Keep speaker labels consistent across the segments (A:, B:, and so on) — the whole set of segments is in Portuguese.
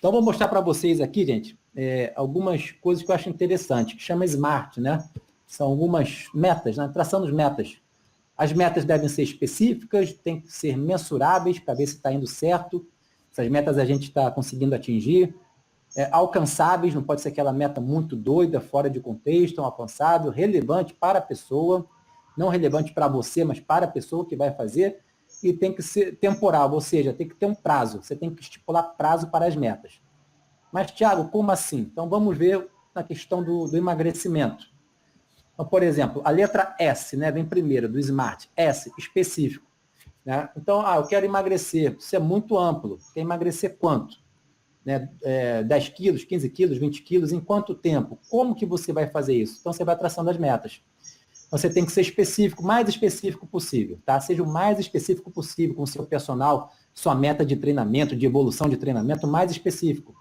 A: Então, vou mostrar para vocês aqui, gente, algumas coisas que eu acho interessante, que chama SMART, né? São algumas metas, né? Traçando metas. As metas devem ser específicas, têm que ser mensuráveis para ver se está indo certo, se as metas a gente está conseguindo atingir. Alcançáveis, não pode ser aquela meta muito doida, fora de contexto, alcançável, relevante para a pessoa, não relevante para você, mas para a pessoa que vai fazer, e tem que ser temporal, ou seja, tem que ter um prazo, você tem que estipular prazo para as metas. Mas, Thiago, como assim? Então, vamos ver na questão do emagrecimento. Então, por exemplo, a letra S, né, vem primeiro, do SMART, S, específico. Né? Então, eu quero emagrecer, isso é muito amplo, quer emagrecer quanto? Né, 10 quilos, 15 quilos, 20 quilos, em quanto tempo? Como que você vai fazer isso? Então, você vai traçando as metas. Você tem que ser específico, mais específico possível, tá? Seja o mais específico possível com o seu personal, sua meta de treinamento, de evolução de treinamento, mais específico.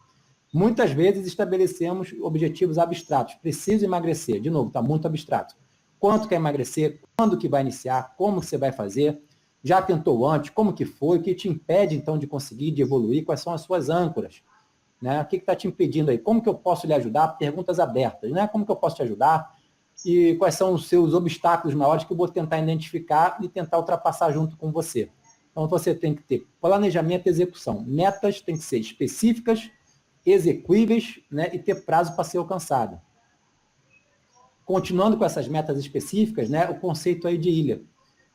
A: Muitas vezes estabelecemos objetivos abstratos. Preciso emagrecer. De novo, está muito abstrato. Quanto quer emagrecer? Quando que vai iniciar? Como você vai fazer? Já tentou antes? Como que foi? O que te impede, então, de conseguir, de evoluir? Quais são as suas âncoras? Né? O que está te impedindo aí? Como que eu posso lhe ajudar? Perguntas abertas. Né? Como que eu posso te ajudar? E quais são os seus obstáculos maiores que eu vou tentar identificar e tentar ultrapassar junto com você. Então, você tem que ter planejamento e execução. Metas têm que ser específicas, execuíveis, né, e ter prazo para ser alcançado. Continuando com essas metas específicas, né, o conceito aí de ilha.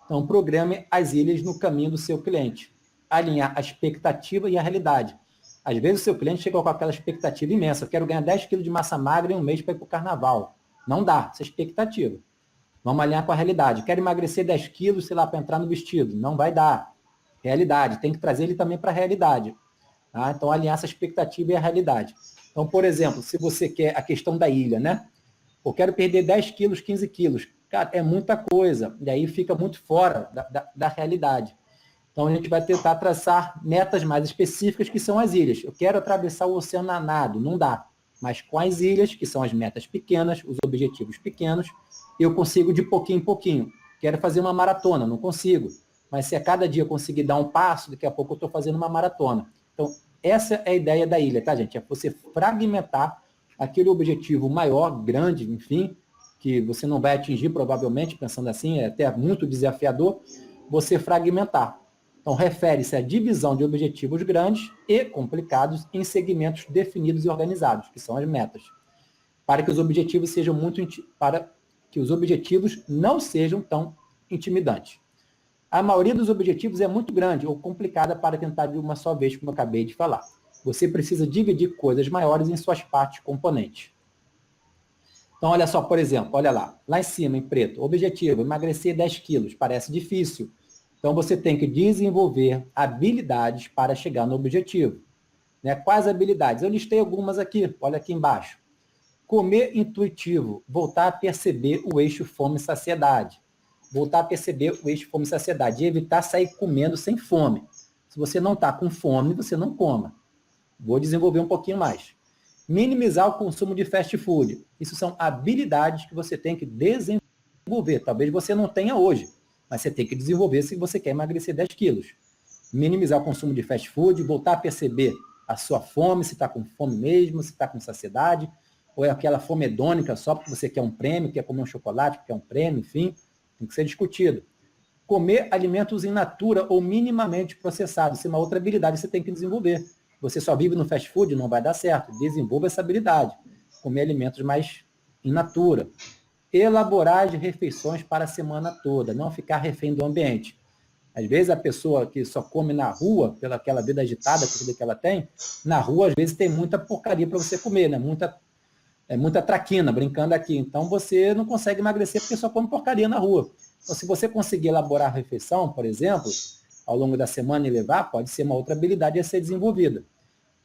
A: Então, programe as ilhas no caminho do seu cliente. Alinhar a expectativa e a realidade. Às vezes o seu cliente chega com aquela expectativa imensa. Eu quero ganhar 10 quilos de massa magra em um mês para ir para o carnaval. Não dá, essa é expectativa. Vamos alinhar com a realidade. Quero emagrecer 10 quilos, sei lá, para entrar no vestido. Não vai dar. Realidade. Tem que trazer ele também para a realidade. Tá? Então, alinhar essa expectativa e a realidade. Então, por exemplo, se você quer a questão da ilha, né? Eu quero perder 10 quilos, 15 quilos. Cara, é muita coisa. E aí fica muito fora da realidade. Então, a gente vai tentar traçar metas mais específicas, que são as ilhas. Eu quero atravessar o oceano a nado. Não dá. Mas com as ilhas, que são as metas pequenas, os objetivos pequenos, eu consigo de pouquinho em pouquinho. Quero fazer uma maratona. Não consigo. Mas se a cada dia eu conseguir dar um passo, daqui a pouco eu estou fazendo uma maratona. Então, essa é a ideia da ilha, tá, gente? É você fragmentar aquele objetivo maior, grande, enfim, que você não vai atingir provavelmente, pensando assim, é até muito desafiador, você fragmentar. Então, refere-se à divisão de objetivos grandes e complicados em segmentos definidos e organizados, que são as metas, para que os objetivos sejam para que os objetivos não sejam tão intimidantes. A maioria dos objetivos é muito grande ou complicada para tentar de uma só vez, como eu acabei de falar. Você precisa dividir coisas maiores em suas partes componentes. Então, olha só, por exemplo, olha lá em cima, em preto, objetivo, emagrecer 10 quilos, parece difícil. Então, você tem que desenvolver habilidades para chegar no objetivo. Né? Quais habilidades? Eu listei algumas aqui, olha aqui embaixo. Comer intuitivo, voltar a perceber o eixo fome e saciedade. Voltar a perceber o eixo fome e saciedade, e evitar sair comendo sem fome. Se você não está com fome, você não coma. Vou desenvolver um pouquinho mais. Minimizar o consumo de fast food. Isso são habilidades que você tem que desenvolver. Talvez você não tenha hoje, mas você tem que desenvolver se você quer emagrecer 10 quilos. Minimizar o consumo de fast food, voltar a perceber a sua fome, se está com fome mesmo, se está com saciedade, ou é aquela fome hedônica só porque você quer um prêmio, quer comer um chocolate, quer um prêmio, enfim, tem que ser discutido. Comer alimentos in natura ou minimamente processados. Isso é uma outra habilidade que você tem que desenvolver. Você só vive no fast food, não vai dar certo. Desenvolva essa habilidade. Comer alimentos mais in natura. Elaborar as refeições para a semana toda. Não ficar refém do ambiente. Às vezes a pessoa que só come na rua, pela aquela vida agitada que ela tem, na rua às vezes tem muita porcaria para você comer, né? Muita traquina, brincando aqui. Então você não consegue emagrecer porque só come porcaria na rua. Então, se você conseguir elaborar a refeição, por exemplo, ao longo da semana e levar, pode ser uma outra habilidade a ser desenvolvida.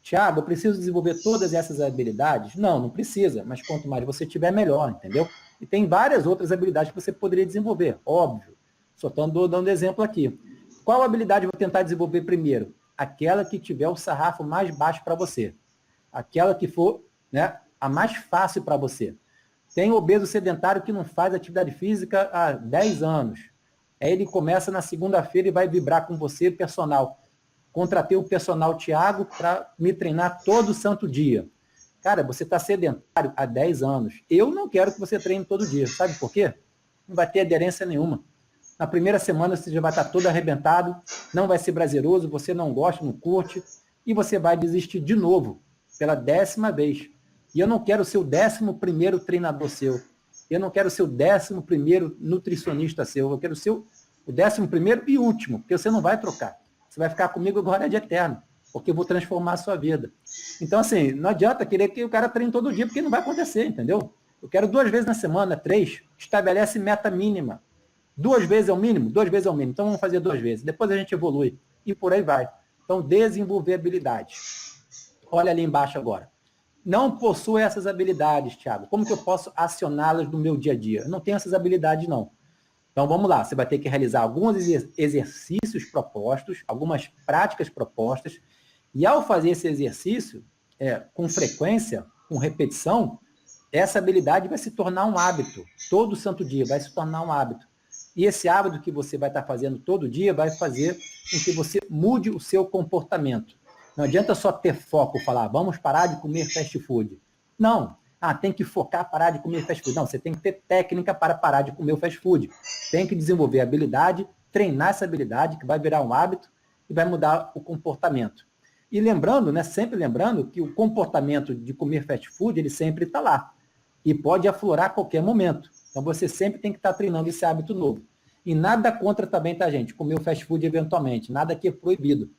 A: Tiago, eu preciso desenvolver todas essas habilidades? Não, não precisa, mas quanto mais você tiver, melhor, entendeu? E tem várias outras habilidades que você poderia desenvolver, óbvio. Só estou dando exemplo aqui. Qual habilidade eu vou tentar desenvolver primeiro? Aquela que tiver o sarrafo mais baixo para você. Aquela que for, né, a mais fácil para você. Tem obeso sedentário que não faz atividade física há 10 anos. Aí ele começa na segunda-feira e vai vibrar com você, personal. Contratei o personal Thiago para me treinar todo santo dia. Cara, você está sedentário há 10 anos. Eu não quero que você treine todo dia. Sabe por quê? Não vai ter aderência nenhuma. Na primeira semana você já vai estar todo arrebentado, não vai ser prazeroso, você não gosta, não curte, e você vai desistir de novo, pela 10ª vez. E eu não quero ser o 11º treinador seu. Eu não quero ser o 11º nutricionista seu. Eu quero ser o 11º e último, porque você não vai trocar. Você vai ficar comigo agora de eterno, porque eu vou transformar a sua vida. Então, assim, não adianta querer que o cara treine todo dia, porque não vai acontecer, entendeu? Eu quero 2 vezes na semana, 3, estabelece meta mínima. 2 vezes é o mínimo? 2 vezes é o mínimo. Então vamos fazer 2 vezes. Depois a gente evolui. E por aí vai. Então, desenvolver habilidades. Olha ali embaixo agora. Não possuo essas habilidades, Thiago. Como que eu posso acioná-las no meu dia a dia? Eu não tenho essas habilidades, não. Então vamos lá. Você vai ter que realizar alguns exercícios propostos, algumas práticas propostas. E ao fazer esse exercício, com frequência, com repetição, essa habilidade vai se tornar um hábito. Todo santo dia vai se tornar um hábito. E esse hábito que você vai estar fazendo todo dia vai fazer com que você mude o seu comportamento. Não adianta só ter foco, falar, vamos parar de comer fast food. Não. Tem que focar, parar de comer fast food. Não, você tem que ter técnica para parar de comer o fast food. Tem que desenvolver habilidade, treinar essa habilidade, que vai virar um hábito e vai mudar o comportamento. E lembrando, né, sempre lembrando que o comportamento de comer fast food, ele sempre está lá. E pode aflorar a qualquer momento. Então, você sempre tem que estar treinando esse hábito novo. E nada contra também, tá, gente? Comer o fast food eventualmente. Nada que é proibido.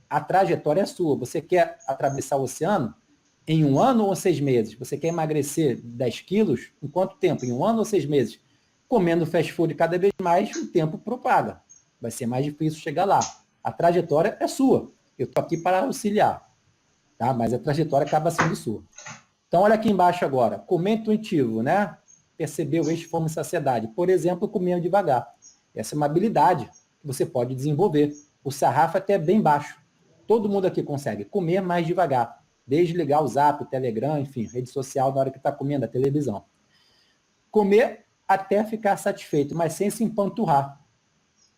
A: A trajetória é sua. Você quer atravessar o oceano em 1 ano ou 6 meses? Você quer emagrecer 10 quilos? Em quanto tempo? Em 1 ano ou 6 meses? Comendo fast food cada vez mais, o tempo propaga. Vai ser mais difícil chegar lá. A trajetória é sua. Eu estou aqui para auxiliar. Tá? Mas a trajetória acaba sendo sua. Então, olha aqui embaixo agora. Comer intuitivo, né? Perceber o eixo fome e saciedade. Por exemplo, comer devagar. Essa é uma habilidade que você pode desenvolver. O sarrafo até é bem baixo. Todo mundo aqui consegue comer mais devagar. Desligar o Zap, o Telegram, enfim, rede social na hora que está comendo, a televisão. Comer até ficar satisfeito, mas sem se empanturrar.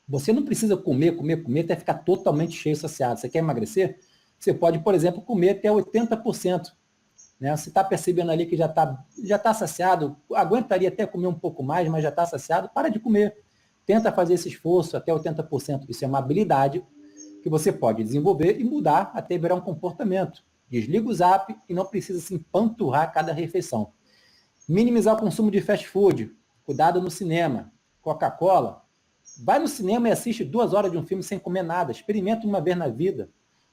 A: Você não precisa comer até ficar totalmente cheio e saciado. Você quer emagrecer? Você pode, por exemplo, comer até 80%. Né? Você está percebendo ali que já tá saciado, aguentaria até comer um pouco mais, mas já está saciado, para de comer. Tenta fazer esse esforço até 80%. Isso é uma habilidade que você pode desenvolver e mudar até virar um comportamento. Desliga o Zap e não precisa se empanturrar cada refeição. Minimizar o consumo de fast food. Cuidado no cinema. Coca-Cola. Vai no cinema e assiste 2 horas de um filme sem comer nada. Experimenta uma vez na vida.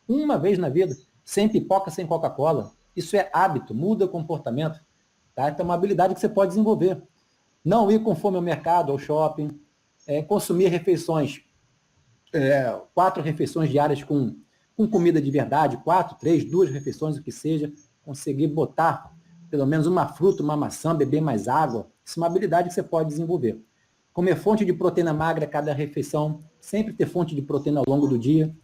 A: Uma vez na vida. Sem pipoca, sem Coca-Cola. Isso é hábito, muda o comportamento. Tá? Então é uma habilidade que você pode desenvolver. Não ir com fome ao mercado, ao shopping. Consumir refeições. 4 refeições diárias com comida de verdade. 4, 3, 2 refeições, o que seja. Conseguir botar pelo menos uma fruta, uma maçã, beber mais água. Isso é uma habilidade que você pode desenvolver. Comer fonte de proteína magra a cada refeição. Sempre ter fonte de proteína ao longo do dia.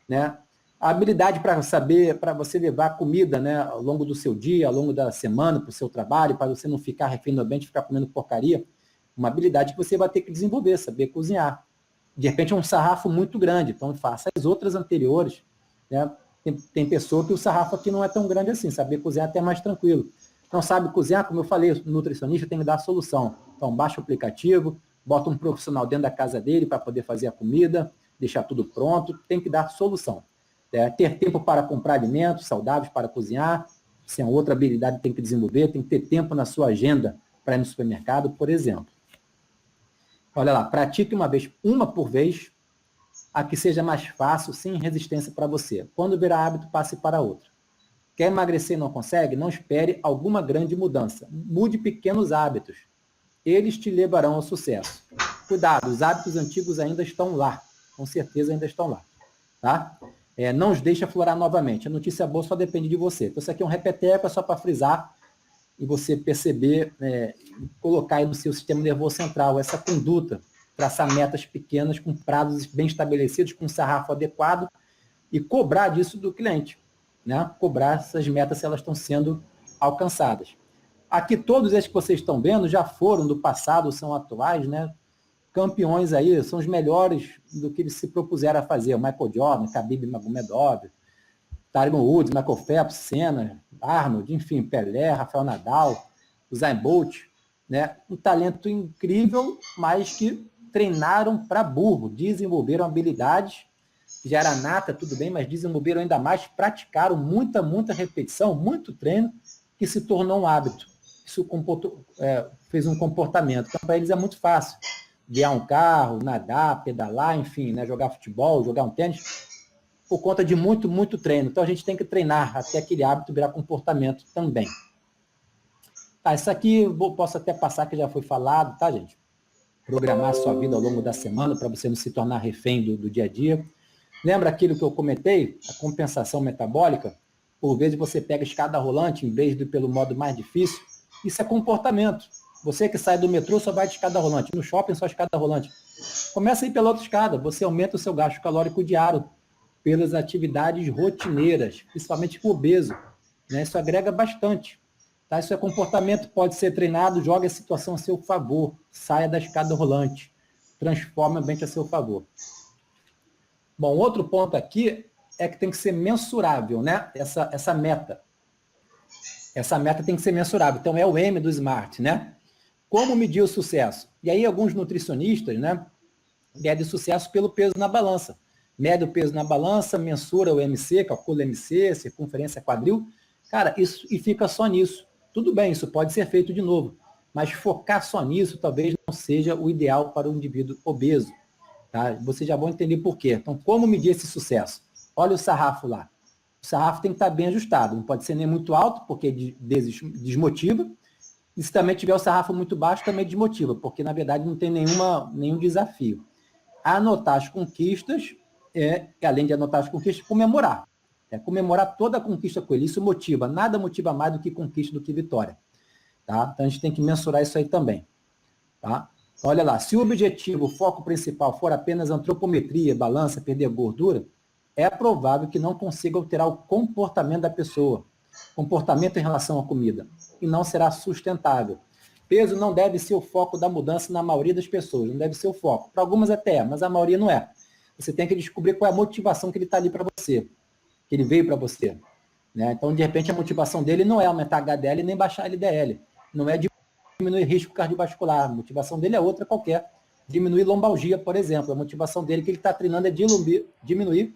A: Né? A habilidade para saber, para você levar comida, né, ao longo do seu dia, ao longo da semana, para o seu trabalho, para você não ficar refém do ambiente, ficar comendo porcaria. Uma habilidade que você vai ter que desenvolver, saber cozinhar. De repente é um sarrafo muito grande, então faça as outras anteriores. Né? Tem pessoa que o sarrafo aqui não é tão grande assim, saber cozinhar é até mais tranquilo. Não sabe cozinhar, como eu falei, o nutricionista tem que dar a solução. Então baixa o aplicativo, bota um profissional dentro da casa dele para poder fazer a comida, deixar tudo pronto, tem que dar solução. Ter tempo para comprar alimentos saudáveis para cozinhar, isso é outra habilidade que tem que desenvolver, tem que ter tempo na sua agenda para ir no supermercado, por exemplo. Olha lá, pratique uma por vez, a que seja mais fácil, sem resistência para você. Quando virar hábito, passe para outra. Quer emagrecer e não consegue? Não espere alguma grande mudança. Mude pequenos hábitos. Eles te levarão ao sucesso. Cuidado, os hábitos antigos ainda estão lá. Com certeza ainda estão lá. Tá? Não os deixe aflorar novamente. A notícia boa só depende de você. Então, isso aqui é um repeteco, é só para frisar e você perceber, colocar aí no seu sistema nervoso central essa conduta, traçar metas pequenas com prazos bem estabelecidos, com um sarrafo adequado e cobrar disso do cliente. Né? Cobrar essas metas se elas estão sendo alcançadas. Aqui todos esses que vocês estão vendo já foram do passado, são atuais, né? campeões aí, são os melhores do que eles se propuseram a fazer. O Michael Jordan, Khabib Nurmagomedov, Tiger Woods, Michael Phelps, Senna, Arnold, enfim, Pelé, Rafael Nadal, Usain Bolt, né? Um talento incrível, mas que treinaram para burro, desenvolveram habilidades, já era nata, tudo bem, mas desenvolveram ainda mais, praticaram muita repetição, muito treino, que se tornou um hábito. Isso fez um comportamento. Então, para eles é muito fácil. Guiar um carro, nadar, pedalar, enfim, né? Jogar futebol, jogar um tênis, por conta de muito treino. Então, a gente tem que treinar até aquele hábito virar comportamento também. Tá, isso aqui posso até passar, que já foi falado, tá, gente? Programar a sua vida ao longo da semana para você não se tornar refém do dia a dia. Lembra aquilo que eu comentei? A compensação metabólica? Por vezes você pega a escada rolante em vez de ir pelo modo mais difícil. Isso é comportamento. Você que sai do metrô só vai de escada rolante. No shopping só escada rolante. Começa a ir pela outra escada. Você aumenta o seu gasto calórico diário pelas atividades rotineiras, principalmente com o obeso. Né? Isso agrega bastante. Tá? Isso é comportamento, pode ser treinado, joga a situação a seu favor. Saia da escada rolante. Transforma o ambiente a seu favor. Bom, outro ponto aqui é que tem que ser mensurável, né? Essa meta. Essa meta tem que ser mensurável. Então, é o M do SMART, né? Como medir o sucesso? E aí, alguns nutricionistas, né, medem sucesso pelo peso na balança. Mede o peso na balança, mensura o MC, calcula o MC, circunferência quadril. Cara, isso, e fica só nisso. Tudo bem, isso pode ser feito de novo. Mas focar só nisso talvez não seja o ideal para o indivíduo obeso. Tá? Vocês já vão entender por quê. Então, como medir esse sucesso? Olha o sarrafo lá. O sarrafo tem que estar bem ajustado. Não pode ser nem muito alto, porque desmotiva. E se também tiver o sarrafo muito baixo, também desmotiva, porque, na verdade, não tem nenhum desafio. Anotar as conquistas, além de anotar as conquistas, comemorar. Comemorar toda a conquista com ele. Isso motiva. Nada motiva mais do que conquista, do que vitória. Tá? Então, a gente tem que mensurar isso aí também. Tá? Olha lá, se o objetivo, o foco principal for apenas antropometria, balança, perder gordura, é provável que não consiga alterar o comportamento da pessoa, comportamento em relação à comida, e não será sustentável. Peso não deve ser o foco da mudança na maioria das pessoas, não deve ser o foco. Para algumas até é, mas a maioria não é. Você tem que descobrir qual é a motivação que ele está ali para você, que ele veio para você. Né? Então, de repente, a motivação dele não é aumentar HDL nem baixar LDL, não é diminuir risco cardiovascular. A motivação dele é outra qualquer. Diminuir lombalgia, por exemplo. A motivação dele que ele está treinando é diminuir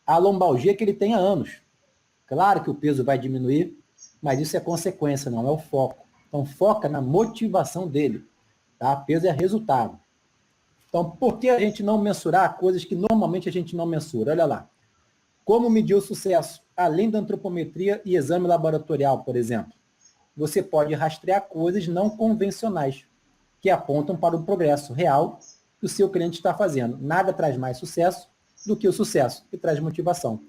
A: a lombalgia que ele tem há anos. Claro que o peso vai diminuir, mas isso é consequência, não é o foco. Então, foca na motivação dele. Tá? Peso é resultado. Então, por que a gente não mensurar coisas que normalmente a gente não mensura? Olha lá. Como medir o sucesso? Além da antropometria e exame laboratorial, por exemplo. Você pode rastrear coisas não convencionais que apontam para o progresso real que o seu cliente está fazendo. Nada traz mais sucesso do que o sucesso, que traz motivação.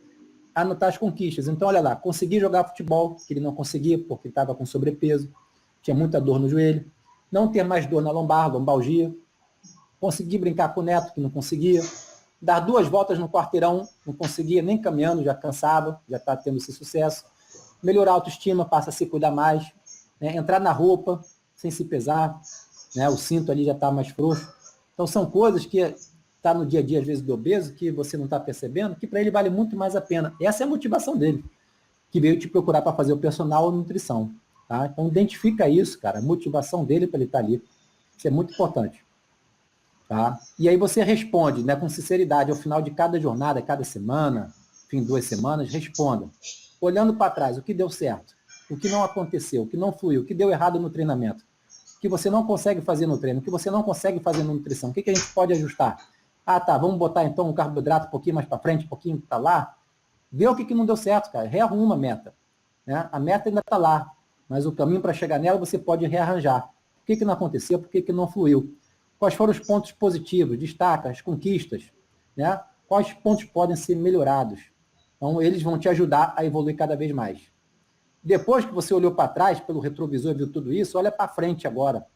A: Anotar as conquistas. Então, olha lá, consegui jogar futebol, que ele não conseguia porque estava com sobrepeso, tinha muita dor no joelho, não ter mais dor na lombalgia, consegui brincar com o neto, que não conseguia, dar 2 voltas no quarteirão, não conseguia nem caminhando, já cansava, já está tendo esse sucesso. Melhorar a autoestima, passa a se cuidar mais, né? Entrar na roupa sem se pesar, né? O cinto ali já está mais frouxo. Então, são coisas que está no dia a dia, às vezes, do obeso, que você não está percebendo, que para ele vale muito mais a pena. Essa é a motivação dele, que veio te procurar para fazer o personal ou nutrição. Tá? Então, identifica isso, cara, a motivação dele para ele estar ali. Isso é muito importante. Tá? E aí você responde, né, com sinceridade, ao final de cada jornada, cada semana, fim de 2 semanas, responda. Olhando para trás, o que deu certo, o que não aconteceu, o que não fluiu, o que deu errado no treinamento, o que você não consegue fazer no treino, o que você não consegue fazer na nutrição, o que a gente pode ajustar? Ah, tá, vamos botar então o carboidrato um pouquinho mais para frente, um pouquinho para lá. Vê o que não deu certo, cara, rearruma a meta. Né? A meta ainda está lá, mas o caminho para chegar nela você pode rearranjar. O que não aconteceu, por que não fluiu? Quais foram os pontos positivos? Destaca as conquistas. Né? Quais pontos podem ser melhorados? Então, eles vão te ajudar a evoluir cada vez mais. Depois que você olhou para trás, pelo retrovisor e viu tudo isso, olha para frente agora.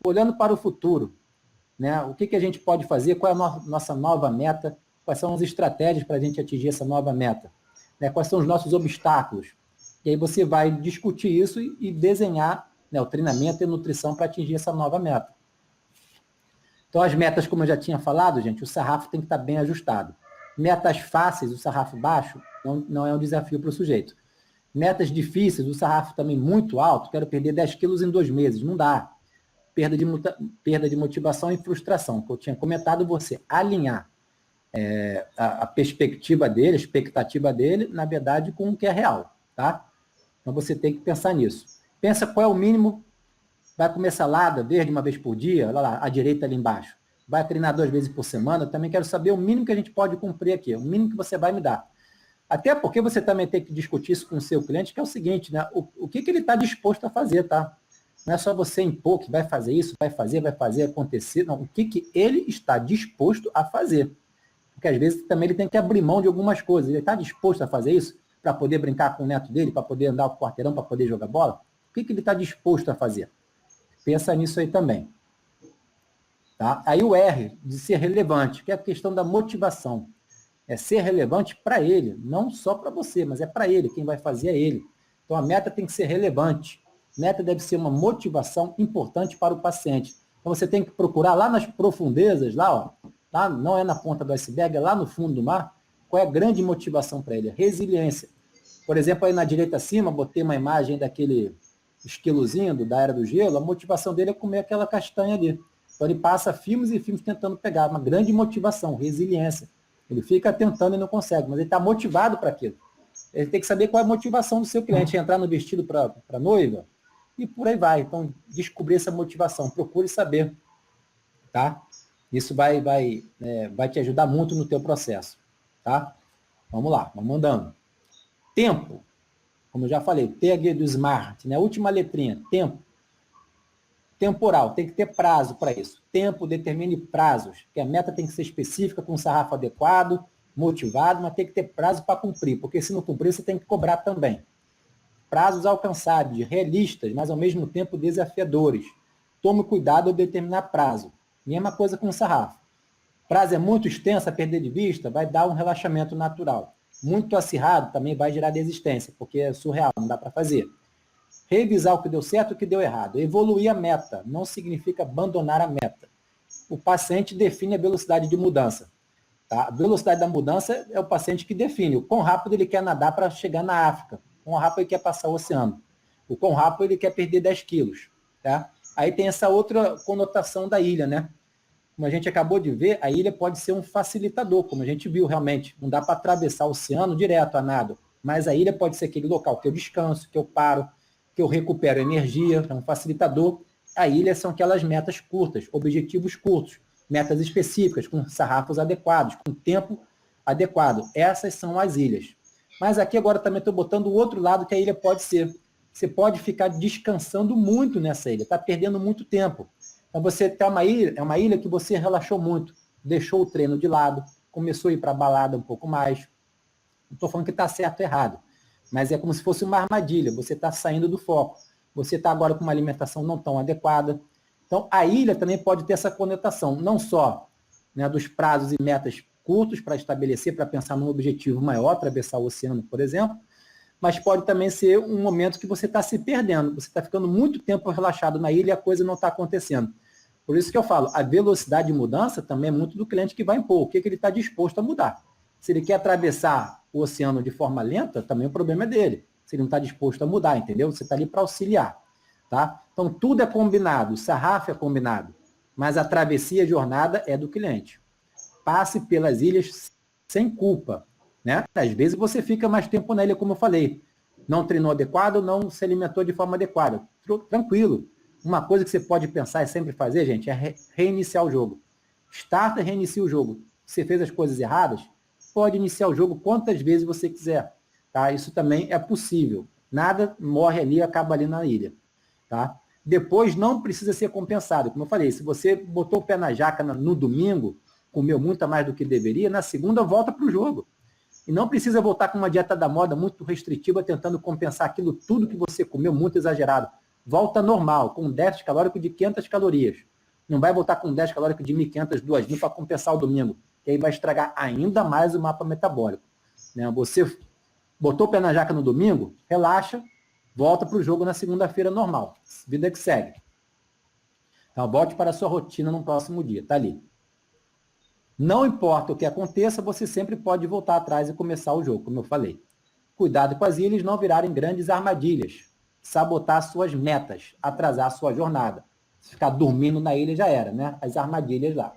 A: Olhando para o futuro. Né? O que a gente pode fazer? Qual é a nossa nova meta? Quais são as estratégias para a gente atingir essa nova meta? Né? Quais são os nossos obstáculos? E aí você vai discutir isso e desenhar, né, o treinamento e a nutrição para atingir essa nova meta. Então, as metas, como eu já tinha falado, gente, o sarrafo tem que estar bem ajustado. Metas fáceis, o sarrafo baixo, não é um desafio para o sujeito. Metas difíceis, o sarrafo também muito alto, quero perder 10 quilos em 2 meses, não dá. Perda de motivação e frustração, que eu tinha comentado, você alinhar a perspectiva dele, a expectativa dele, na verdade, com o que é real, tá? Então, você tem que pensar nisso. Pensa qual é o mínimo. Vai comer salada verde uma vez por dia, olha lá, à direita ali embaixo. Vai treinar 2 vezes por semana, eu também quero saber o mínimo que a gente pode cumprir aqui, o mínimo que você vai me dar. Até porque você também tem que discutir isso com o seu cliente, que é o seguinte, né? O que ele está disposto a fazer, tá? Não é só você impor que vai fazer isso, vai fazer acontecer, não. O que ele está disposto a fazer. Porque às vezes também ele tem que abrir mão de algumas coisas. Ele está disposto a fazer isso para poder brincar com o neto dele, para poder andar o quarteirão, para poder jogar bola? O que ele está disposto a fazer? Pensa nisso aí também. Tá? Aí o R, de ser relevante, que é a questão da motivação. É ser relevante para ele, não só para você, mas é para ele, quem vai fazer é ele. Então a meta tem que ser relevante. Meta deve ser uma motivação importante para o paciente. Então você tem que procurar lá nas profundezas, lá, ó, lá não é na ponta do iceberg, é lá no fundo do mar, qual é a grande motivação para ele? Resiliência. Por exemplo, aí na direita acima, botei uma imagem daquele esquilozinho da Era do Gelo, a motivação dele é comer aquela castanha ali. Então ele passa filmes e filmes tentando pegar, uma grande motivação, resiliência. Ele fica tentando e não consegue, mas ele está motivado para aquilo. Ele tem que saber qual é a motivação do seu cliente, entrar no vestido para noiva e por aí vai. Então, descobrir essa motivação, procure saber, tá? Isso vai te ajudar muito no teu processo, tá? Vamos lá, vamos andando. Tempo. Como eu já falei, T aqui do SMART, né? A última letrinha, tempo. Temporal, tem que ter prazo para isso. Tempo, determine prazos, que a meta tem que ser específica, com um sarrafo adequado, motivado, mas tem que ter prazo para cumprir, porque se não cumprir, você tem que cobrar também. Prazos alcançáveis, realistas, mas ao mesmo tempo desafiadores. Tome cuidado ao determinar prazo. Mesma coisa com o sarrafo. Prazo é muito extenso, a perder de vista, vai dar um relaxamento natural. Muito acirrado também vai gerar desistência, porque é surreal, não dá para fazer. Revisar o que deu certo e o que deu errado. Evoluir a meta não significa abandonar a meta. O paciente define a velocidade de mudança. Tá? A velocidade da mudança é o paciente que define o quão rápido ele quer nadar para chegar na África, o quão rápido ele quer passar o oceano, o quão rápido ele quer perder 10 quilos. Tá? Aí tem essa outra conotação da ilha, né? Como a gente acabou de ver, a ilha pode ser um facilitador, como a gente viu realmente. Não dá para atravessar o oceano direto a nado, mas a ilha pode ser aquele local que eu descanso, que eu paro, que eu recupero energia, é um facilitador. A ilha são aquelas metas curtas, objetivos curtos, metas específicas, com sarrafos adequados, com tempo adequado. Essas são as ilhas. Mas aqui agora também estou botando o outro lado que a ilha pode ser. Você pode ficar descansando muito nessa ilha, está perdendo muito tempo. Então você tem é uma ilha que você relaxou muito, deixou o treino de lado, começou a ir para a balada um pouco mais. Não estou falando que está certo ou errado, mas é como se fosse uma armadilha, você está saindo do foco. Você está agora com uma alimentação não tão adequada. Então a ilha também pode ter essa conotação, não só, né, dos prazos e metas curtos para estabelecer, para pensar num objetivo maior, atravessar o oceano, por exemplo, mas pode também ser um momento que você está se perdendo, você está ficando muito tempo relaxado na ilha e a coisa não está acontecendo. Por isso que eu falo, a velocidade de mudança também é muito do cliente que vai impor, o que ele está disposto a mudar. Se ele quer atravessar o oceano de forma lenta, também o problema é dele. Se ele não está disposto a mudar, entendeu? Você está ali para auxiliar. Tá? Então, tudo é combinado, o sarrafo é combinado, mas a travessia, a jornada é do cliente. Passe pelas ilhas sem culpa. Né? Às vezes você fica mais tempo na ilha, como eu falei. Não treinou adequado, não se alimentou de forma adequada. Tranquilo. Uma coisa que você pode pensar e sempre fazer, gente, é reiniciar o jogo. Starta e reinicia o jogo. Você fez as coisas erradas, pode iniciar o jogo quantas vezes você quiser. Tá? Isso também é possível. Nada morre ali e acaba ali na ilha. Tá? Depois não precisa ser compensado. Como eu falei, se você botou o pé na jaca no domingo, comeu muito mais do que deveria, na segunda volta para o jogo. E não precisa voltar com uma dieta da moda muito restritiva, tentando compensar aquilo tudo que você comeu, muito exagerado. Volta normal, com um déficit calórico de 500 calorias. Não vai voltar com um déficit calórico de 1.500, 2.000 para compensar o domingo, que aí vai estragar ainda mais o mapa metabólico. Né? Você botou o pé na jaca no domingo, relaxa, volta para o jogo na segunda-feira normal. Vida que segue. Então, volte para a sua rotina no próximo dia, tá ali. Não importa o que aconteça, você sempre pode voltar atrás e começar o jogo, como eu falei. Cuidado com as ilhas não virarem grandes armadilhas. Sabotar suas metas, atrasar a sua jornada. Se ficar dormindo na ilha já era, né? As armadilhas lá.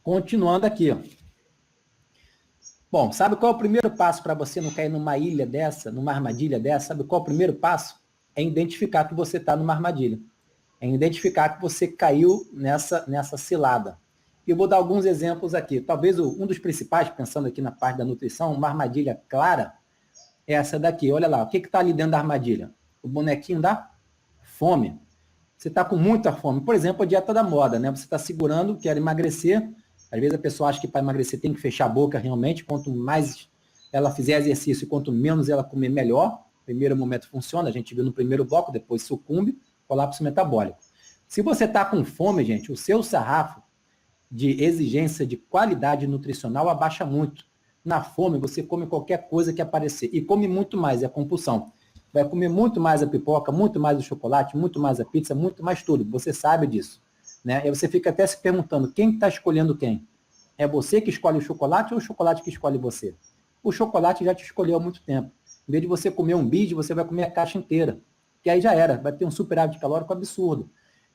A: Continuando aqui, ó. Bom, sabe qual é o primeiro passo para você não cair numa ilha dessa, numa armadilha dessa? Sabe qual é o primeiro passo? É identificar que você está numa armadilha. É identificar que você caiu nessa cilada. E eu vou dar alguns exemplos aqui. Talvez um dos principais, pensando aqui na parte da nutrição, uma armadilha clara, é essa daqui. Olha lá, o que está ali dentro da armadilha? O bonequinho da fome. Você está com muita fome. Por exemplo, a dieta da moda, né? Você está segurando, quer emagrecer. Às vezes a pessoa acha que para emagrecer tem que fechar a boca realmente. Quanto mais ela fizer exercício, quanto menos ela comer, melhor. Primeiro momento funciona, a gente viu no primeiro bloco, depois sucumbe, colapso metabólico. Se você está com fome, gente, o seu sarrafo de exigência de qualidade nutricional abaixa muito. Na fome, você come qualquer coisa que aparecer. E come muito mais, é compulsão. Vai comer muito mais a pipoca, muito mais o chocolate, muito mais a pizza, muito mais tudo. Você sabe disso. Né? E você fica até se perguntando, quem está escolhendo quem? É você que escolhe o chocolate ou o chocolate que escolhe você? O chocolate já te escolheu há muito tempo. Em vez de você comer um bide, você vai comer a caixa inteira. Que aí já era, vai ter um superávit calórico absurdo.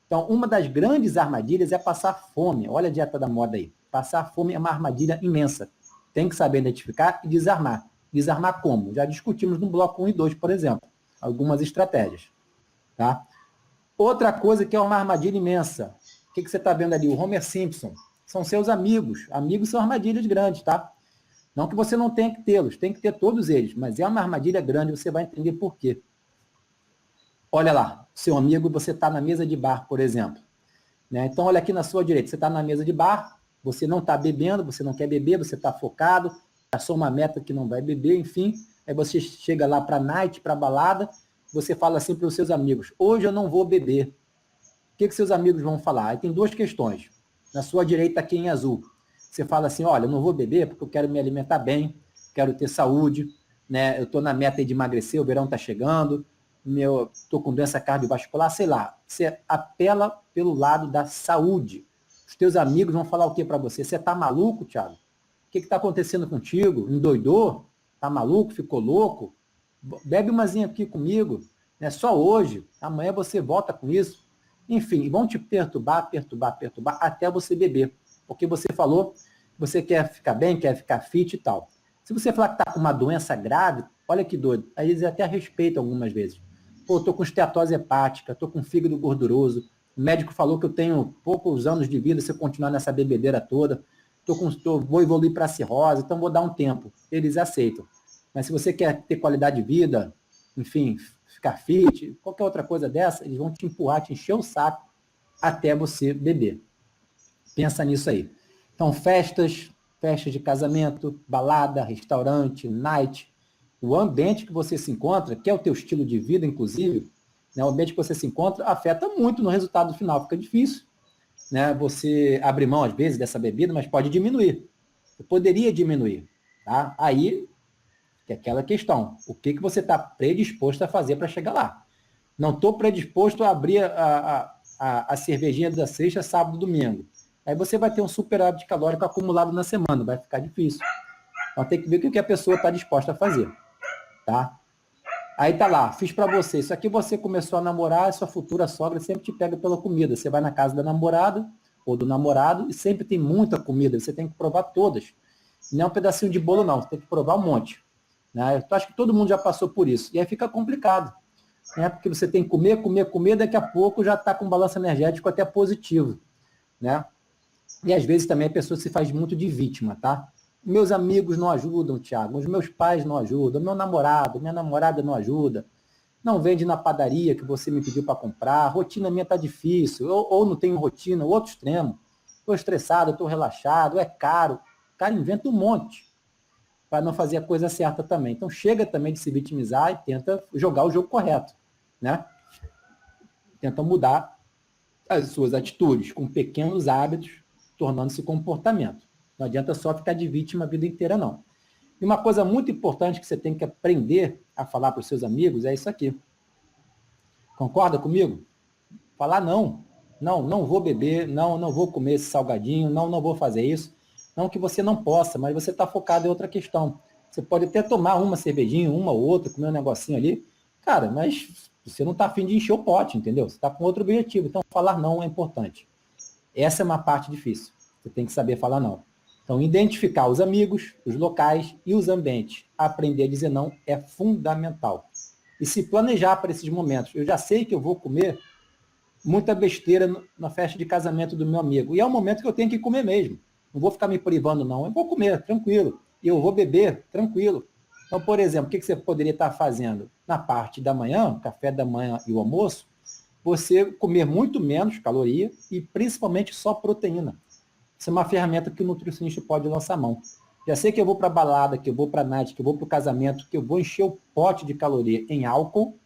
A: Então, uma das grandes armadilhas é passar fome. Olha a dieta da moda aí. Passar fome é uma armadilha imensa. Tem que saber identificar e desarmar. Desarmar como? Já discutimos no bloco 1 e 2, por exemplo. Algumas estratégias. Tá? Outra coisa que é uma armadilha imensa. O que você está vendo ali? O Homer Simpson. São seus amigos. Amigos são armadilhas grandes, tá? Não que você não tenha que tê-los, tem que ter todos eles. Mas é uma armadilha grande, você vai entender por quê. Olha lá, seu amigo, você está na mesa de bar, por exemplo. Né? Então, olha aqui na sua direita, você está na mesa de bar, você não está bebendo, você não quer beber, você está focado, passou uma meta que não vai beber, enfim. Aí você chega lá para a night, para a balada, você fala assim para os seus amigos, hoje eu não vou beber. O que seus amigos vão falar? Aí tem duas questões. Na sua direita aqui em azul, você fala assim, olha, eu não vou beber porque eu quero me alimentar bem, quero ter saúde, né? Eu estou na meta de emagrecer, o verão está chegando, estou com doença cardiovascular, sei lá. Você apela pelo lado da saúde. Os teus amigos vão falar o que para você? Você está maluco, Thiago? O que está acontecendo contigo? Endoidou? Está maluco? Ficou louco? Bebe umazinha aqui comigo. Né? Só hoje. Amanhã você volta com isso. Enfim, vão te perturbar, até você beber. Porque você falou que você quer ficar bem, quer ficar fit e tal. Se você falar que está com uma doença grave, olha que doido. Aí eles até respeitam algumas vezes. Pô, estou com esteatose hepática, estou com fígado gorduroso. O médico falou que eu tenho poucos anos de vida se eu continuar nessa bebedeira toda. Vou evoluir para cirrose, então vou dar um tempo. Eles aceitam. Mas se você quer ter qualidade de vida, enfim, ficar fit, qualquer outra coisa dessa, eles vão te empurrar, te encher o saco até você beber. Pensa nisso aí. Então, festas de casamento, balada, restaurante, night, o ambiente que você se encontra, que é o teu estilo de vida, inclusive, né, o ambiente que você se encontra afeta muito no resultado final. Fica difícil, né, você abrir mão, às vezes, dessa bebida, mas pode diminuir. Você poderia diminuir. Tá? Aí, que é aquela questão. O que você está predisposto a fazer para chegar lá? Não estou predisposto a abrir a cervejinha da sexta, sábado, domingo. Aí você vai ter um superávit calórico acumulado na semana. Vai ficar difícil. Então tem que ver o que a pessoa está disposta a fazer. Tá? Aí tá lá, fiz para você. Isso aqui você começou a namorar, e sua futura sogra sempre te pega pela comida. Você vai na casa da namorada ou do namorado e sempre tem muita comida. Você tem que provar todas. Não é um pedacinho de bolo, não. Você tem que provar um monte. Né? Eu acho que todo mundo já passou por isso. E aí fica complicado. Né? Porque você tem que comer, daqui a pouco já está com um balanço energético até positivo. Né? E às vezes também a pessoa se faz muito de vítima, tá? Meus amigos não ajudam, Thiago. Os meus pais não ajudam. Meu namorado, minha namorada não ajuda. Não vende na padaria que você me pediu para comprar. A rotina minha está difícil. Ou não tenho rotina, outro extremo. Estou estressado, estou relaxado, é caro. O cara inventa um monte para não fazer a coisa certa também. Então chega também de se vitimizar e tenta jogar o jogo correto. Né? Tenta mudar as suas atitudes com pequenos hábitos, tornando-se comportamento. Não adianta só ficar de vítima a vida inteira, não. E uma coisa muito importante que você tem que aprender a falar para os seus amigos é isso aqui. Concorda comigo? Falar não. Não vou beber, não vou comer esse salgadinho, não vou fazer isso. Não que você não possa, mas você está focado em outra questão. Você pode até tomar uma cervejinha, uma ou outra, comer um negocinho ali. Cara, mas você não está afim de encher o pote, entendeu? Você está com outro objetivo. Então, falar não é importante. Essa é uma parte difícil. Você tem que saber falar não. Então, identificar os amigos, os locais e os ambientes. Aprender a dizer não é fundamental. E se planejar para esses momentos. Eu já sei que eu vou comer muita besteira na festa de casamento do meu amigo. E é um momento que eu tenho que comer mesmo. Não vou ficar me privando, não. Eu vou comer, tranquilo. E eu vou beber, tranquilo. Então, por exemplo, o que você poderia estar fazendo? Na parte da manhã, café da manhã e o almoço, você comer muito menos caloria e principalmente só proteína. Isso é uma ferramenta que o nutricionista pode lançar a mão. Já sei que eu vou para a balada, que eu vou para a night, que eu vou para o casamento, que eu vou encher o pote de caloria em álcool,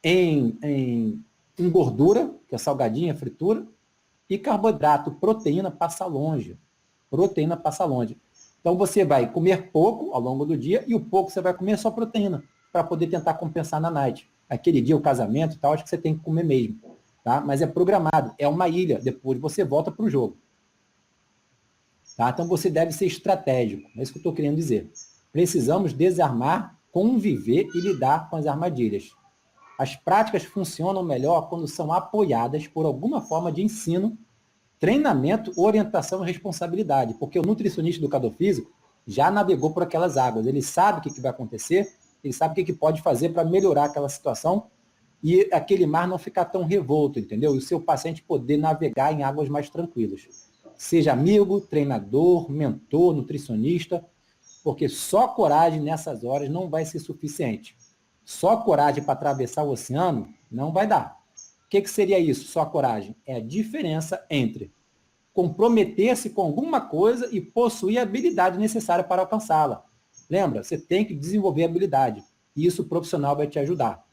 A: em gordura, que é salgadinha, fritura, e carboidrato, proteína passa longe. Proteína passa longe. Então você vai comer pouco ao longo do dia e o pouco você vai comer só proteína, para poder tentar compensar na night. Aquele dia, o casamento e tal, acho que você tem que comer mesmo. Tá? Mas é programado, é uma ilha, depois você volta para o jogo. Tá? Então você deve ser estratégico, é isso que eu estou querendo dizer. Precisamos desarmar, conviver e lidar com as armadilhas. As práticas funcionam melhor quando são apoiadas por alguma forma de ensino, treinamento, orientação e responsabilidade, porque o nutricionista educador físico já navegou por aquelas águas, ele sabe o que vai acontecer, ele sabe o que pode fazer para melhorar aquela situação e aquele mar não ficar tão revolto, entendeu? E o seu paciente poder navegar em águas mais tranquilas. Seja amigo, treinador, mentor, nutricionista, porque só coragem nessas horas não vai ser suficiente. Só coragem para atravessar o oceano não vai dar. O que seria isso, só coragem? É a diferença entre comprometer-se com alguma coisa e possuir a habilidade necessária para alcançá-la. Lembra, você tem que desenvolver habilidade. E isso o profissional vai te ajudar.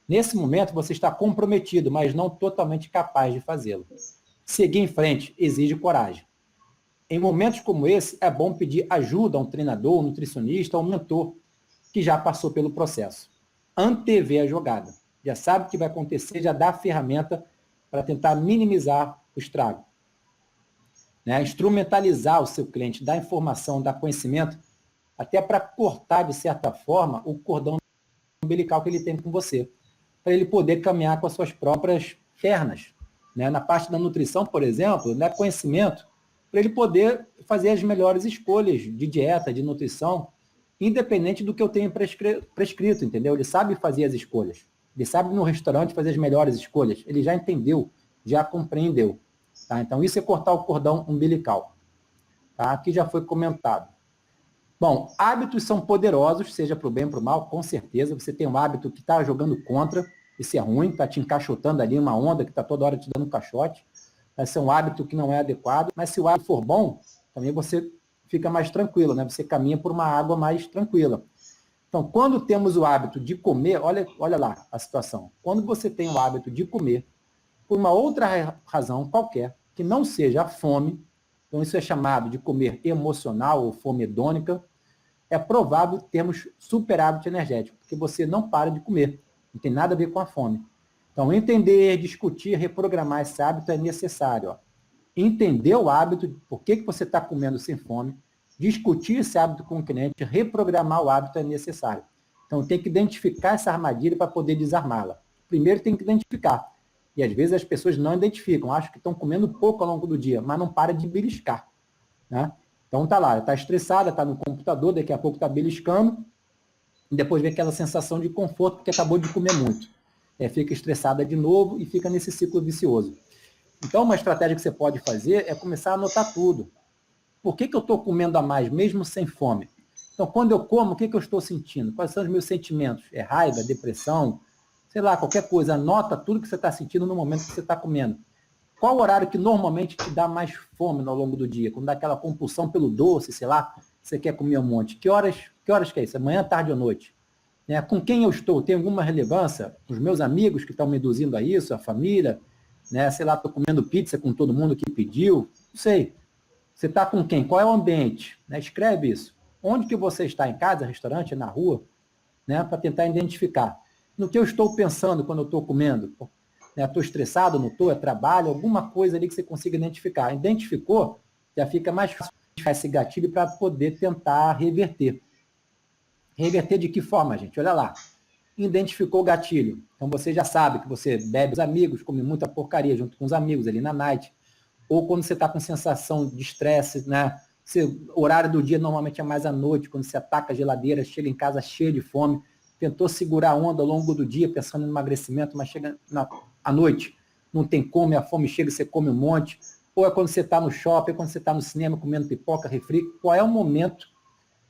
A: Nesse momento, você está comprometido, mas não totalmente capaz de fazê-lo. Seguir em frente exige coragem. Em momentos como esse, é bom pedir ajuda a um treinador, um nutricionista, um mentor que já passou pelo processo. Antever a jogada. Já sabe o que vai acontecer, já dá a ferramenta para tentar minimizar o estrago. Né? Instrumentalizar o seu cliente, dar informação, dar conhecimento, até para cortar, de certa forma, o cordão umbilical que ele tem com você, para ele poder caminhar com as suas próprias pernas. Né? Na parte da nutrição, por exemplo, né, conhecimento, para ele poder fazer as melhores escolhas de dieta, de nutrição, independente do que eu tenho prescrito, entendeu? Ele sabe fazer as escolhas. Ele sabe no restaurante fazer as melhores escolhas. Ele já entendeu, já compreendeu. Tá? Então, isso é cortar o cordão umbilical. Tá? Aqui já foi comentado. Bom, hábitos são poderosos, seja para o bem ou para o mal, com certeza. Você tem um hábito que está jogando contra, isso é ruim, está te encaixotando ali uma onda que está toda hora te dando um caixote. Esse é um hábito que não é adequado, mas se o hábito for bom, também você fica mais tranquilo, né? Você caminha por uma água mais tranquila. Então, quando temos o hábito de comer, olha lá a situação. Quando você tem o hábito de comer, por uma outra razão qualquer, que não seja a fome, então isso é chamado de comer emocional ou fome hedônica, é provável termos superávit energético, porque você não para de comer, não tem nada a ver com a fome. Então, entender, discutir, reprogramar esse hábito é necessário. Ó. Entender o hábito, por que você está comendo sem fome, discutir esse hábito com o cliente, reprogramar o hábito é necessário. Então, tem que identificar essa armadilha para poder desarmá-la. Primeiro, tem que identificar. E, às vezes, as pessoas não identificam, acham que estão comendo pouco ao longo do dia, mas não para de beliscar. Né? Então, está lá, está estressada, está no computador, daqui a pouco está beliscando, e depois vem aquela sensação de conforto, porque acabou de comer muito. Fica estressada de novo e fica nesse ciclo vicioso. Então, uma estratégia que você pode fazer é começar a anotar tudo. Por que eu estou comendo a mais, mesmo sem fome? Então, quando eu como, o que eu estou sentindo? Quais são os meus sentimentos? É raiva, depressão, sei lá, qualquer coisa. Anota tudo que você está sentindo no momento que você está comendo. Qual o horário que normalmente te dá mais fome ao longo do dia? Quando dá aquela compulsão pelo doce, sei lá, você quer comer um monte. Que horas que é isso? Manhã, tarde ou noite? Né? Com quem eu estou? Tem alguma relevância? Os meus amigos que estão me induzindo a isso, a família? Né? Sei lá, estou comendo pizza com todo mundo que pediu? Não sei. Você está com quem? Qual é o ambiente? Né? Escreve isso. Onde que você está? Em casa, restaurante, na rua? Né? Para tentar identificar. no que eu estou pensando quando eu estou comendo. Estou estressado, não estou, é trabalho, alguma coisa ali que você consiga identificar. Identificou, já fica mais fácil esse gatilho para poder tentar reverter. Reverter de que forma, gente? Olha lá. Identificou o gatilho. Então você já sabe que você bebe os amigos, come muita porcaria junto com os amigos ali na night. Ou quando você está com sensação de estresse, né? O horário do dia normalmente é mais à noite, quando você ataca a geladeira, chega em casa cheio de fome, tentou segurar a onda ao longo do dia, pensando em emagrecimento, mas chega à noite, não tem como, a fome chega e você come um monte. Ou é quando você está no shopping, quando você está no cinema comendo pipoca, refri. Qual é o momento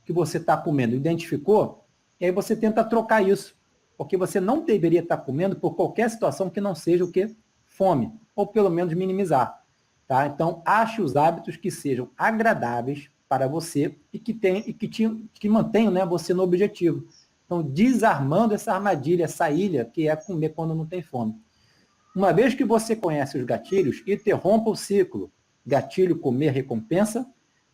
A: que você está comendo? Identificou? E aí você tenta trocar isso, porque você não deveria estar comendo por qualquer situação que não seja o quê? Fome, ou pelo menos minimizar. Tá? Então, ache os hábitos que sejam agradáveis para você e que mantenham, né, você no objetivo. Então, desarmando essa armadilha, essa ilha, que é comer quando não tem fome. Uma vez que você conhece os gatilhos, interrompa o ciclo. Gatilho, comer, recompensa,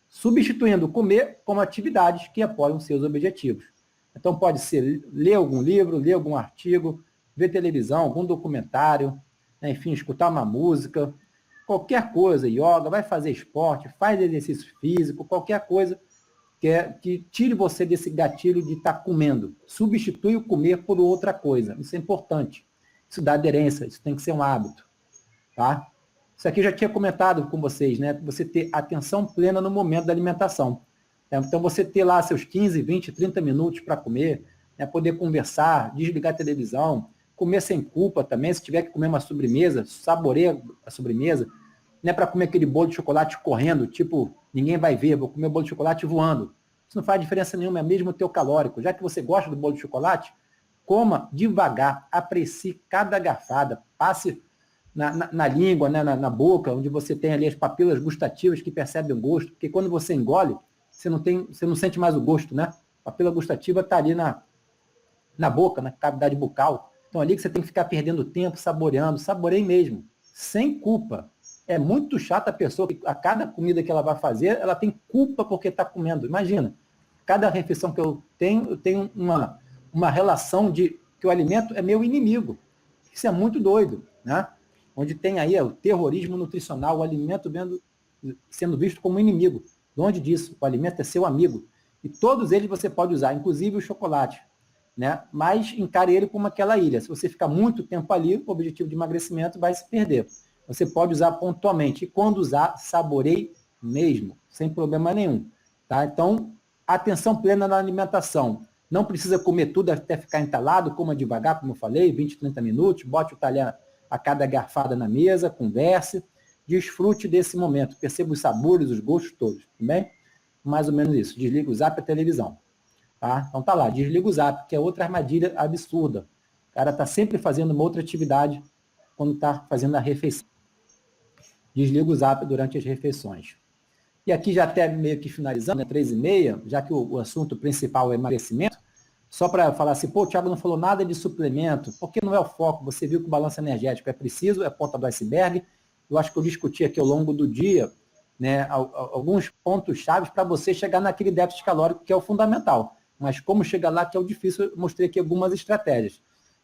A: substituindo comer como atividades que apoiam seus objetivos. Então, pode ser ler algum livro, ler algum artigo, ver televisão, algum documentário, né, enfim, escutar uma música, qualquer coisa, yoga, vai fazer esporte, faz exercício físico, qualquer coisa que tire você desse gatilho de estar comendo. Substitui o comer por outra coisa. Isso é importante. Isso dá aderência, isso tem que ser um hábito. Tá? Isso aqui eu já tinha comentado com vocês, né? Você ter atenção plena no momento da alimentação. Então, você ter lá seus 15, 20, 30 minutos para comer, né? Poder conversar, desligar a televisão, comer sem culpa também, se tiver que comer uma sobremesa, saboreia a sobremesa, não é para comer aquele bolo de chocolate correndo, tipo, ninguém vai ver, vou comer o bolo de chocolate voando. Isso não faz diferença nenhuma, é mesmo o teu calórico. Já que você gosta do bolo de chocolate, coma devagar, aprecie cada garfada, passe na língua, né, na boca, onde você tem ali as papilas gustativas que percebem o gosto, porque quando você engole, você não sente mais o gosto, né? A papila gustativa está ali na boca, na cavidade bucal. Então, ali que você tem que ficar perdendo tempo, saboreando, saboreie mesmo, sem culpa. É muito chato a pessoa que a cada comida que ela vai fazer, ela tem culpa porque está comendo. Imagina, cada refeição que eu tenho uma relação de que o alimento é meu inimigo. Isso é muito doido, né? Onde tem aí o terrorismo nutricional, o alimento sendo visto como inimigo. Longe disso, o alimento é seu amigo. E todos eles você pode usar, inclusive o chocolate. Né? Mas encare ele como aquela ilha. Se você ficar muito tempo ali, o objetivo de emagrecimento vai se perder. Você pode usar pontualmente. E quando usar, saboreie mesmo, sem problema nenhum. Tá? Então, atenção plena na alimentação. Não precisa comer tudo até ficar entalado, coma devagar, como eu falei, 20, 30 minutos, bote o talher a cada garfada na mesa, converse, desfrute desse momento, perceba os sabores, os gostos todos, tudo bem? Mais ou menos isso. Desliga o zap e a televisão. Tá? Então tá lá, desliga o zap, que é outra armadilha absurda. O cara tá sempre fazendo uma outra atividade quando tá fazendo a refeição. Desliga o zap durante as refeições. E aqui já até meio que finalizando, né, 3h30, já que o assunto principal é emagrecimento, só para falar assim, pô, o Thiago não falou nada de suplemento, porque não é o foco, você viu que o balanço energético é preciso, é a ponta do iceberg. Eu acho que eu discuti aqui ao longo do dia, né, alguns pontos chaves para você chegar naquele déficit calórico que é o fundamental. Mas como chegar lá que é o difícil, eu mostrei aqui algumas estratégias.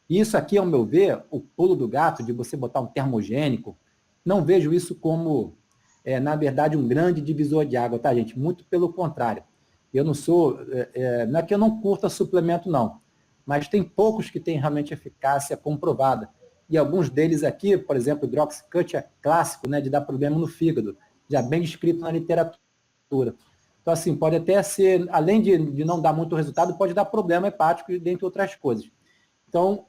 A: E isso aqui, ao meu ver, o pulo do gato, de você botar um termogênico, não vejo isso como, na verdade, um grande divisor de água, tá, gente? Muito pelo contrário. Eu não sou, não é que eu não curta suplemento, não, mas tem poucos que têm realmente eficácia comprovada. E alguns deles aqui, por exemplo, o Hydroxycut é clássico, né, de dar problema no fígado, já bem descrito na literatura. Então, assim, pode até ser, além de não dar muito resultado, pode dar problema hepático, dentre outras coisas. Então,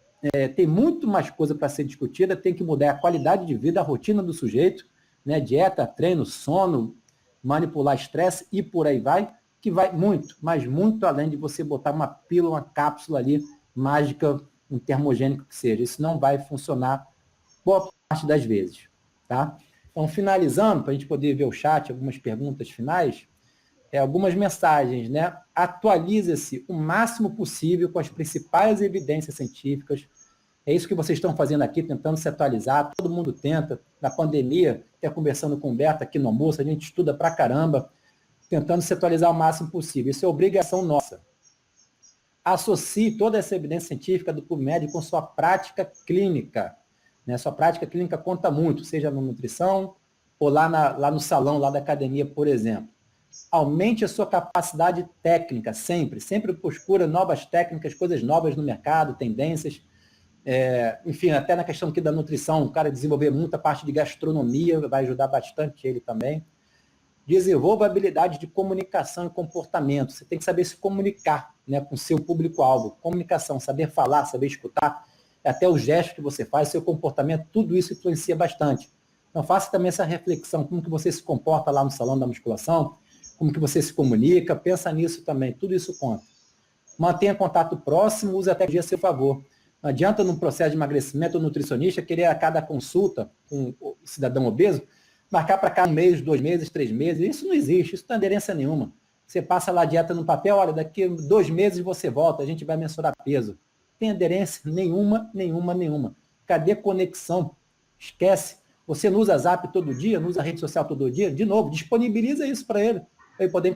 A: tem muito mais coisa para ser discutida, tem que mudar a qualidade de vida, a rotina do sujeito, né, dieta, treino, sono, manipular estresse e por aí vai, que vai muito, mas muito além de você botar uma pílula, uma cápsula ali, mágica, um termogênico que seja. Isso não vai funcionar boa parte das vezes. Tá? Então, finalizando, para a gente poder ver o chat, algumas perguntas finais, algumas mensagens, né? Atualize-se o máximo possível com as principais evidências científicas. É isso que vocês estão fazendo aqui, tentando se atualizar. Todo mundo tenta. Na pandemia, até conversando com o Humberto aqui no almoço, a gente estuda pra caramba, tentando se atualizar o máximo possível. Isso é obrigação nossa. Associe toda essa evidência científica do PubMed com sua prática clínica. Né? Sua prática clínica conta muito, seja na nutrição ou lá no salão, lá da academia, por exemplo. Aumente a sua capacidade técnica, sempre procura novas técnicas, coisas novas no mercado, tendências. Enfim, até na questão aqui da nutrição, o cara desenvolver muita parte de gastronomia, vai ajudar bastante ele também. Desenvolva habilidade de comunicação e comportamento. Você tem que saber se comunicar, né, com o seu público-alvo. Comunicação, saber falar, saber escutar, até os gestos que você faz, seu comportamento, tudo isso influencia bastante. Então, faça também essa reflexão, como que você se comporta lá no salão da musculação, como que você se comunica, pensa nisso também, tudo isso conta. Mantenha contato próximo, use a tecnologia a seu favor. Não adianta, num processo de emagrecimento, o nutricionista querer a cada consulta com o cidadão obeso, marcar para cá 1 mês, 2 meses, 3 meses. Isso não existe, isso não tem aderência nenhuma. Você passa lá a dieta no papel, olha, daqui 2 meses você volta, a gente vai mensurar peso. Não tem aderência nenhuma. Cadê conexão? Esquece. Você não usa Zap todo dia, não usa rede social todo dia? De novo, disponibiliza isso para ele poder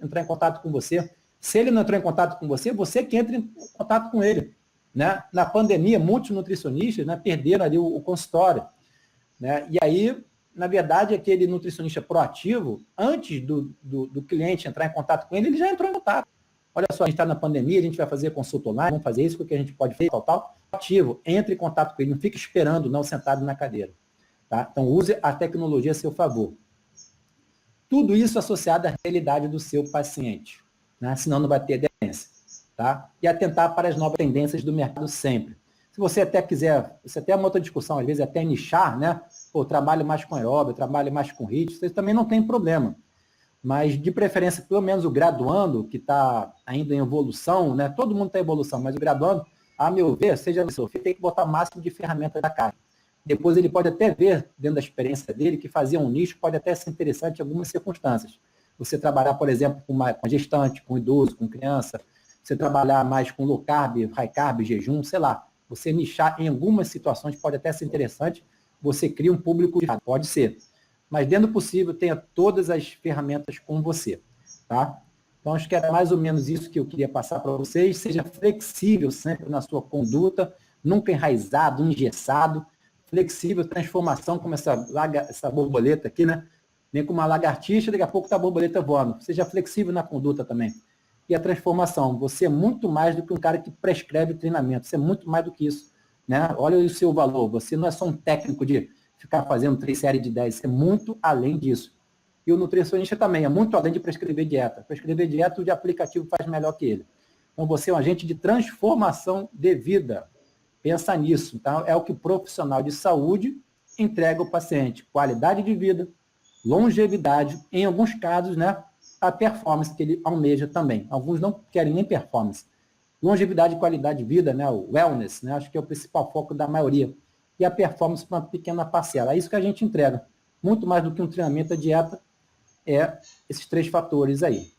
A: entrar em contato com você. Se ele não entrou em contato com você, você que entra em contato com ele. Né? Na pandemia, muitos nutricionistas, né, perderam ali o consultório. Né? E aí, na verdade, aquele nutricionista proativo, antes do cliente entrar em contato com ele, ele já entrou em contato. Olha só, a gente está na pandemia, a gente vai fazer consulta online, vamos fazer isso, o que a gente pode fazer, tal. Ativo, entre em contato com ele, não fique esperando, não sentado na cadeira. Tá? Então, use a tecnologia a seu favor. Tudo isso associado à realidade do seu paciente, né? Senão não vai ter aderência. Tá? E atentar para as novas tendências do mercado sempre. Se você até quiser, isso até é uma outra discussão, às vezes até nichar, né? Pô, trabalho mais com aeróbio, trabalho mais com HIIT, isso também não tem problema. Mas, de preferência, pelo menos o graduando, que está ainda em evolução, né? Todo mundo está em evolução, mas o graduando, a meu ver, seja você tem que botar o máximo de ferramentas da casa. Depois ele pode até ver, dentro da experiência dele, que fazer um nicho pode até ser interessante em algumas circunstâncias. Você trabalhar, por exemplo, com gestante, com idoso, com criança, você trabalhar mais com low carb, high carb, jejum, sei lá. Você nichar em algumas situações pode até ser interessante. Você cria um público, pode ser. Mas, dentro do possível, tenha todas as ferramentas com você. Tá? Então, acho que era mais ou menos isso que eu queria passar para vocês. Seja flexível sempre na sua conduta, nunca enraizado, engessado. Flexível, transformação, como essa borboleta aqui, né? Vem com uma lagartixa, daqui a pouco está a borboleta voando. Seja flexível na conduta também. E a transformação. Você é muito mais do que um cara que prescreve treinamento. Você é muito mais do que isso. Né? Olha o seu valor. Você não é só um técnico de ficar fazendo 3 séries de 10. Você é muito além disso. E o nutricionista também é muito além de prescrever dieta. Prescrever dieta, o de aplicativo faz melhor que ele. Então, você é um agente de transformação de vida. Pensa nisso. Então, é o que o profissional de saúde entrega ao paciente. Qualidade de vida, longevidade, em alguns casos, né? A performance que ele almeja também. Alguns não querem nem performance. Longevidade e qualidade de vida, né? O wellness, né? Acho que é o principal foco da maioria. E a performance para uma pequena parcela. É isso que a gente entrega. Muito mais do que um treinamento, a dieta é esses 3 fatores aí.